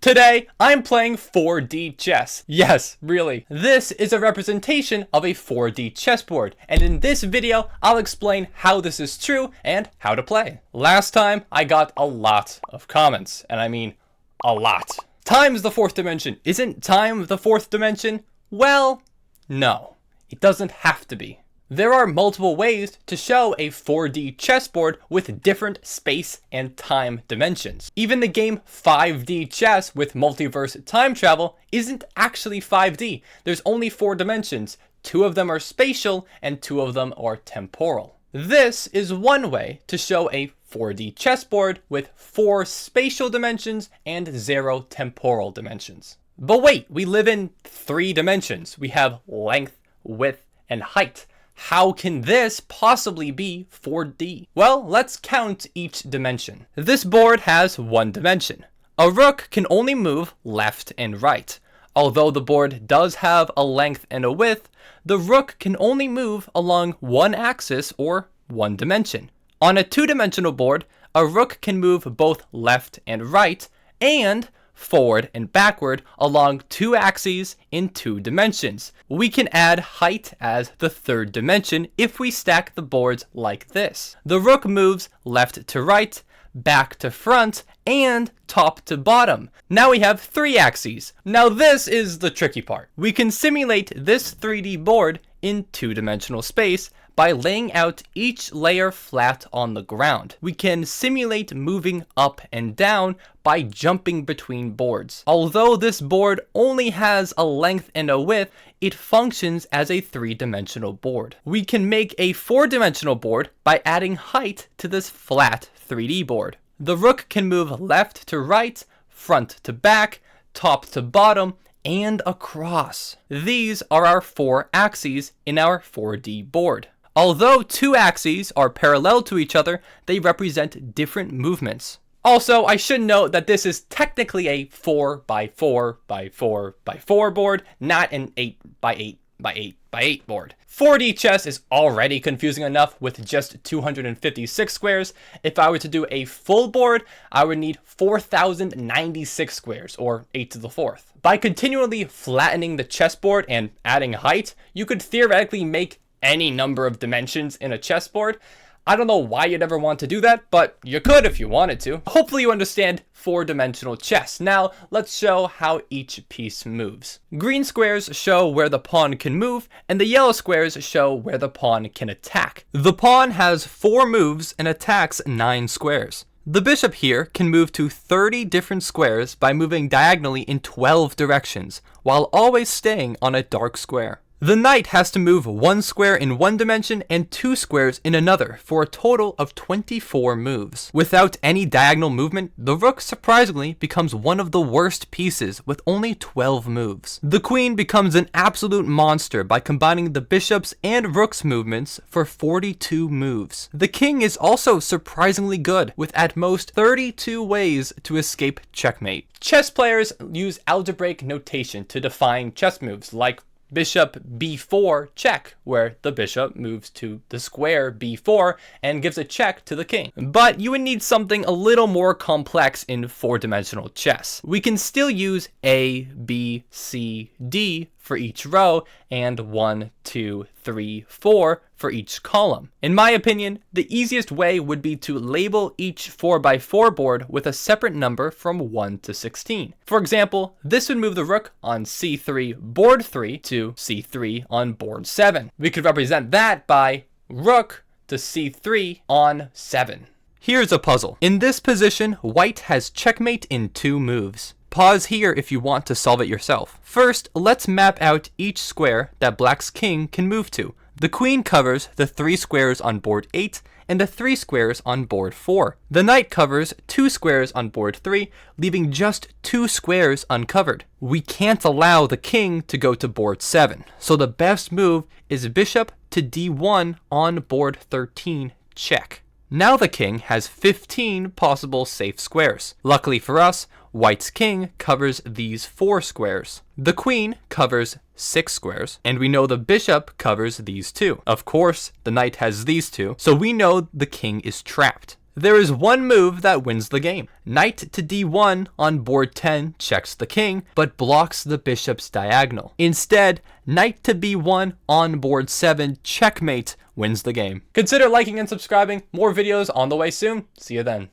Today, I'm playing 4D chess. Yes, really. This is a representation of a 4D chessboard, and in this video, I'll explain how this is true and how to play. Last time, I got a lot of comments, and I mean a lot. Time's the fourth dimension. Isn't time the fourth dimension? Well, no. It doesn't have to be. There are multiple ways to show a 4D chessboard with different space and time dimensions. Even the game 5D chess with multiverse time travel isn't actually 5D. There's only 4 dimensions. 2 of them are spatial and 2 of them are temporal. This is one way to show a 4D chessboard with 4 spatial dimensions and 0 temporal dimensions. But wait, we live in 3 dimensions. We have length, width, and height. How can this possibly be 4D? Well, let's count each dimension. This board has 1 dimension. A rook can only move left and right. Although the board does have a length and a width, the rook can only move along one axis or 1 dimension. On a 2-dimensional board, a rook can move both left and right and forward and backward along 2 axes in 2 dimensions. We can add height as the 3rd dimension if we stack the boards like this. The rook moves left to right, back to front, and top to bottom. Now we have 3 axes. Now this is the tricky part. We can simulate this 3D board in 2-dimensional space by laying out each layer flat on the ground. We can simulate moving up and down by jumping between boards. Although this board only has a length and a width, it functions as a 3-dimensional board. We can make a 4-dimensional board by adding height to this flat 3D board. The rook can move left to right, front to back, top to bottom, and across. These are our 4 axes in our 4D board. Although 2 axes are parallel to each other, they represent different movements. Also, I should note that this is technically a 4x4x4x4 board, not an 8x8x8x8 board. 4D chess is already confusing enough with just 256 squares. If I were to do a full board, I would need 4,096 squares, or 8 to the 4th. By continually flattening the chessboard and adding height, you could theoretically make any number of dimensions in a chessboard. I don't know why you'd ever want to do that, but you could if you wanted to. Hopefully you understand 4-dimensional chess. Now, let's show how each piece moves. Green squares show where the pawn can move, and the yellow squares show where the pawn can attack. The pawn has 4 moves and attacks 9 squares. The bishop here can move to 30 different squares by moving diagonally in 12 directions, while always staying on a dark square. The knight has to move 1 square in 1 dimension and 2 squares in another for a total of 24 moves. Without any diagonal movement, the rook surprisingly becomes one of the worst pieces with only 12 moves. The queen becomes an absolute monster by combining the bishop's and rook's movements for 42 moves. The king is also surprisingly good, with at most 32 ways to escape checkmate. Chess players use algebraic notation to define chess moves like bishop b4 check, where the bishop moves to the square b4 and gives a check to the king. But you would need something a little more complex in 4-dimensional chess. We can still use A, B, C, D for each row and 1, 2, 3, 4 for each column. In my opinion, the easiest way would be to label each 4x4 board with a separate number from 1 to 16. For example, this would move the rook on c3 board 3 to c3 on board 7. We could represent that by rook to c3 on 7. Here's a puzzle. In this position, white has checkmate in 2 moves. Pause here if you want to solve it yourself. First, let's map out each square that black's king can move to. The queen covers the 3 squares on board 8 and the 3 squares on board 4. The knight covers 2 squares on board 3, leaving just 2 squares uncovered. We can't allow the king to go to board 7, so the best move is bishop to d1 on board 13, check. Now the king has 15 possible safe squares. Luckily for us, white's king covers these 4 squares. The queen covers 6 squares, and we know the bishop covers these 2. Of course, the knight has these 2, so we know the king is trapped. There is one move that wins the game. Knight to d1 on board 10 checks the king, but blocks the bishop's diagonal. Instead, knight to b1 on board 7 checkmate wins the game. Consider liking and subscribing. More videos on the way soon. See you then.